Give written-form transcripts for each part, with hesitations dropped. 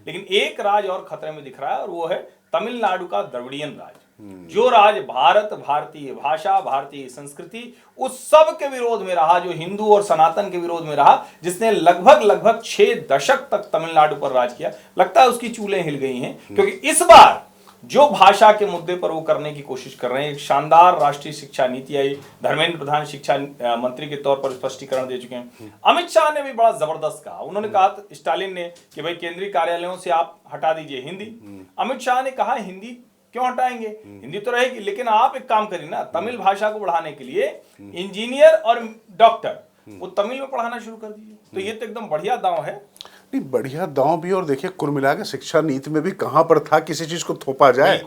लेकिन एक राज और खतरे में दिख रहा है और वो है तमिलनाडु का द्रविड़ियन राज। जो राज भारत, भारतीय भाषा, भारतीय संस्कृति उस सब के विरोध में रहा, जो हिंदू और सनातन के विरोध में रहा, जिसने लगभग 6 दशक तक तमिलनाडु पर राज किया, लगता है उसकी चूलें हिल गई हैं। क्योंकि इस बार जो भाषा के मुद्दे पर वो करने की कोशिश कर रहे हैं, एक शानदार राष्ट्रीय शिक्षा नीति आई, धर्मेंद्र प्रधान शिक्षा मंत्री के तौर पर स्पष्टीकरण दे चुके हैं। अमित शाह ने भी बड़ा जबरदस्त कहा, उन्होंने कहा स्टालिन ने कि भाई केंद्रीय कार्यालयों से आप हटा दीजिए हिंदी। अमित शाह ने कहा हिंदी क्यों हटाएंगे, हिंदी तो रहेगी, लेकिन आप एक काम करिए ना, तमिल भाषा को बढ़ाने के लिए इंजीनियर और डॉक्टर वो तमिल में पढ़ाना शुरू कर दीजिए। तो ये तो एकदम बढ़िया दांव है। नहीं, बढ़िया दांव भी, और देखिए कुल मिला के शिक्षा नीति में भी कहां पर था किसी चीज को थोपा जाए।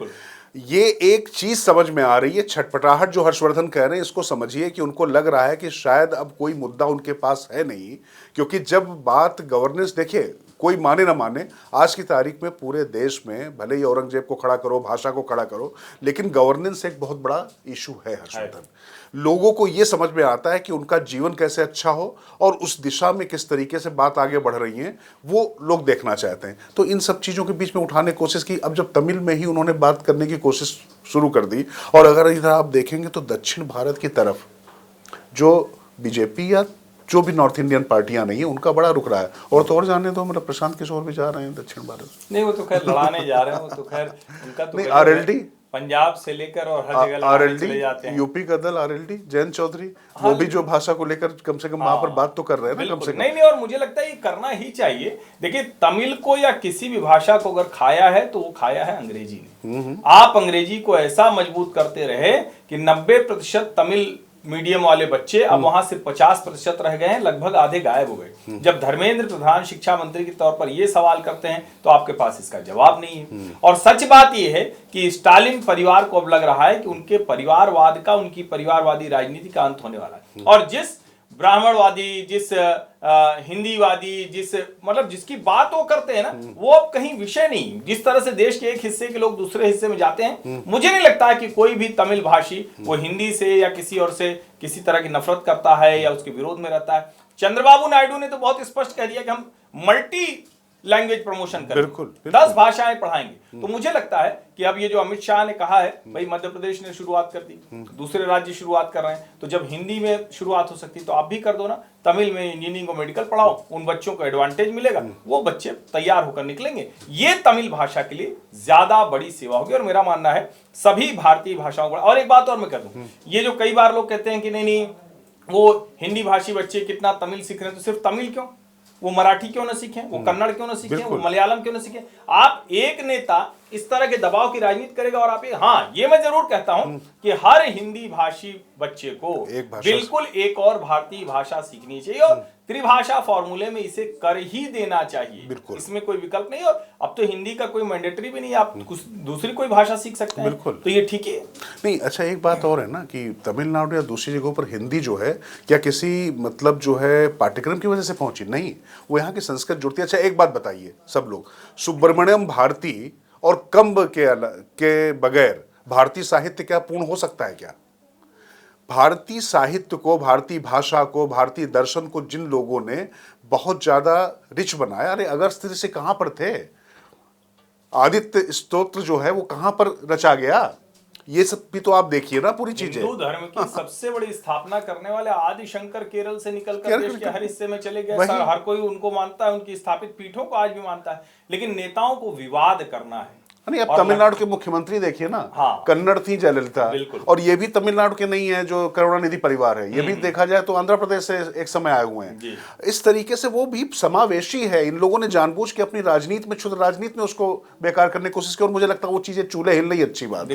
ये एक चीज समझ में आ रही है, छटपटाहट जो हर्षवर्धन कह रहे हैं, इसको समझिए कि उनको लग रहा है कि शायद अब कोई मुद्दा उनके पास है नहीं। क्योंकि जब बात गवर्नेंस, देखिए कोई माने ना माने, आज की तारीख में पूरे देश में भले ही औरंगजेब को खड़ा करो, भाषा को खड़ा करो, लेकिन गवर्नेंस एक बहुत बड़ा इशू है हर्षवर्धन। लोगों को ये समझ में आता है कि उनका जीवन कैसे अच्छा हो और उस दिशा में किस तरीके से बात आगे बढ़ रही है, वो लोग देखना चाहते हैं। तो इन सब चीज़ों के बीच में उठाने की कोशिश की। अब जब तमिल में ही उन्होंने बात करने की कोशिश शुरू कर दी, और अगर इधर आप देखेंगे तो दक्षिण भारत की तरफ जो बीजेपी या जो भी नॉर्थ इंडियन पार्टियां नहीं है, उनका बड़ा रुक रहा है। और तो और जाने दो, मतलब प्रशांत किशोर भी जा रहे हैं दक्षिण भारत। नहीं, वो तो खैर लड़ाने जा रहे हैं, वो तो खैर उनका तो नहीं, आरएलडी पंजाब से लेकर और हर जगह लड़ाने चले जाते हैं। यूपी का दल आरएलडी, जयंत चौधरी, वो भी जो भाषा को लेकर कम से कम वहां पर बात तो कर रहे हैं ना, कम से कम। नहीं, और मुझे लगता है ये करना ही चाहिए। देखिए, तमिल को या किसी भी भाषा को अगर खाया है तो वो खाया है अंग्रेजी ने। आप अंग्रेजी को ऐसा मजबूत करते रहे कि 90% तमिल मीडियम वाले बच्चे अब वहां से 50% रह गए हैं, लगभग आधे गायब हो गए। जब धर्मेंद्र प्रधान शिक्षा मंत्री के तौर पर ये सवाल करते हैं तो आपके पास इसका जवाब नहीं है। और सच बात यह है कि स्टालिन परिवार को अब लग रहा है कि उनके परिवारवाद का, उनकी परिवारवादी राजनीति का अंत होने वाला है। और जिस ब्राह्मणवादी, जिस हिंदीवादी, जिस मतलब जिसकी बात वो करते हैं ना, वो अब कहीं विषय नहीं। जिस तरह से देश के एक हिस्से के लोग दूसरे हिस्से में जाते हैं, मुझे नहीं लगता है कि कोई भी तमिल भाषी वो हिंदी से या किसी और से किसी तरह की नफरत करता है या उसके विरोध में रहता है। चंद्रबाबू नायडू ने तो बहुत स्पष्ट कह दिया कि हम मल्टी लैंग्वेज प्रमोशन करें, बिल्कुल। 10 भाषाएं पढ़ाएंगे। तो मुझे लगता है कि अब ये जो अमित शाह ने कहा है, भाई मध्य प्रदेश ने शुरुआत कर दी, दूसरे राज्य शुरुआत कर रहे हैं, तो जब हिंदी में शुरुआत हो सकती तो आप भी कर दो ना। तमिल में इंजीनियरिंग और मेडिकल पढ़ाओ, उन बच्चों को एडवांटेज मिलेगा, वो बच्चे तैयार होकर निकलेंगे। ये तमिल भाषा के लिए ज्यादा बड़ी सेवा होगी। और मेरा मानना है सभी भारतीय भाषाओं को। और एक बात और मैं कर दूं, ये जो कई बार लोग कहते हैं कि नहीं वो हिंदी भाषी बच्चे कितना तमिल सीख रहे हैं, तो सिर्फ तमिल क्यों, वो मराठी क्यों ना सीखें, वो कन्नड़ क्यों ना सीखें, वो मलयालम क्यों ना सीखें। आप एक नेता इस तरह के दबाव की राजनीति करेगा और आप हाँ, ये मैं जरूर कहता हूं कि हर हिंदी भाषी बच्चे को बिल्कुल एक और भारतीय भाषा सीखनी चाहिए और त्रिभाषा फॉर्मूले में इसे कर ही देना चाहिए, इसमें कोई विकल्प नहीं। और अब तो हिंदी का कोई मैंडेटरी भी नहीं, आप कुछ दूसरी कोई भाषा सीख सकते हैं, बिल्कुल। तो ये ठीक है। नहीं, अच्छा एक बात और है ना कि तमिलनाडु या दूसरी जगहों पर हिंदी जो है क्या किसी मतलब जो है पाठ्यक्रम की वजह से पहुंची? नहीं, वो यहाँ की संस्कृत जुड़ती है। अच्छा एक बात बताइए सब लोग, सुब्रमण्यम भारती और कंब के बगैर भारतीय साहित्य क्या पूर्ण हो सकता है क्या? भारतीय साहित्य को, भारतीय भाषा को, भारतीय दर्शन को जिन लोगों ने बहुत ज्यादा रिच बनाया, अरे अगस्त्य से कहां पर थे? आदित्य स्तोत्र जो है वो कहां पर रचा गया? ये सब भी तो आप देखिए ना पूरी चीजें। हिंदू धर्म की सबसे बड़ी स्थापना करने वाले आदि शंकर केरल से निकलकर देश के हर हिस्से में चले गए। हर कोई उनको मानता है, उनकी स्थापित पीठों को आज भी मानता है, लेकिन नेताओं को विवाद करना है। नहीं, अब तमिलनाडु के मुख्यमंत्री देखिए ना, हाँ, कन्नड़ थी जयललिता, और ये भी तमिलनाडु के नहीं है जो करुणानिधि परिवार है, ये भी देखा जाए तो आंध्र प्रदेश से एक समय आए हुए हैं। इस तरीके से वो भी समावेशी है। इन लोगों ने जानबूझ के अपनी राजनीति में, क्षुद्र राजनीति में उसको बेकार करने की कोशिश की, और मुझे लगता है वो चीजें चूल्हे हिल रही, अच्छी बात।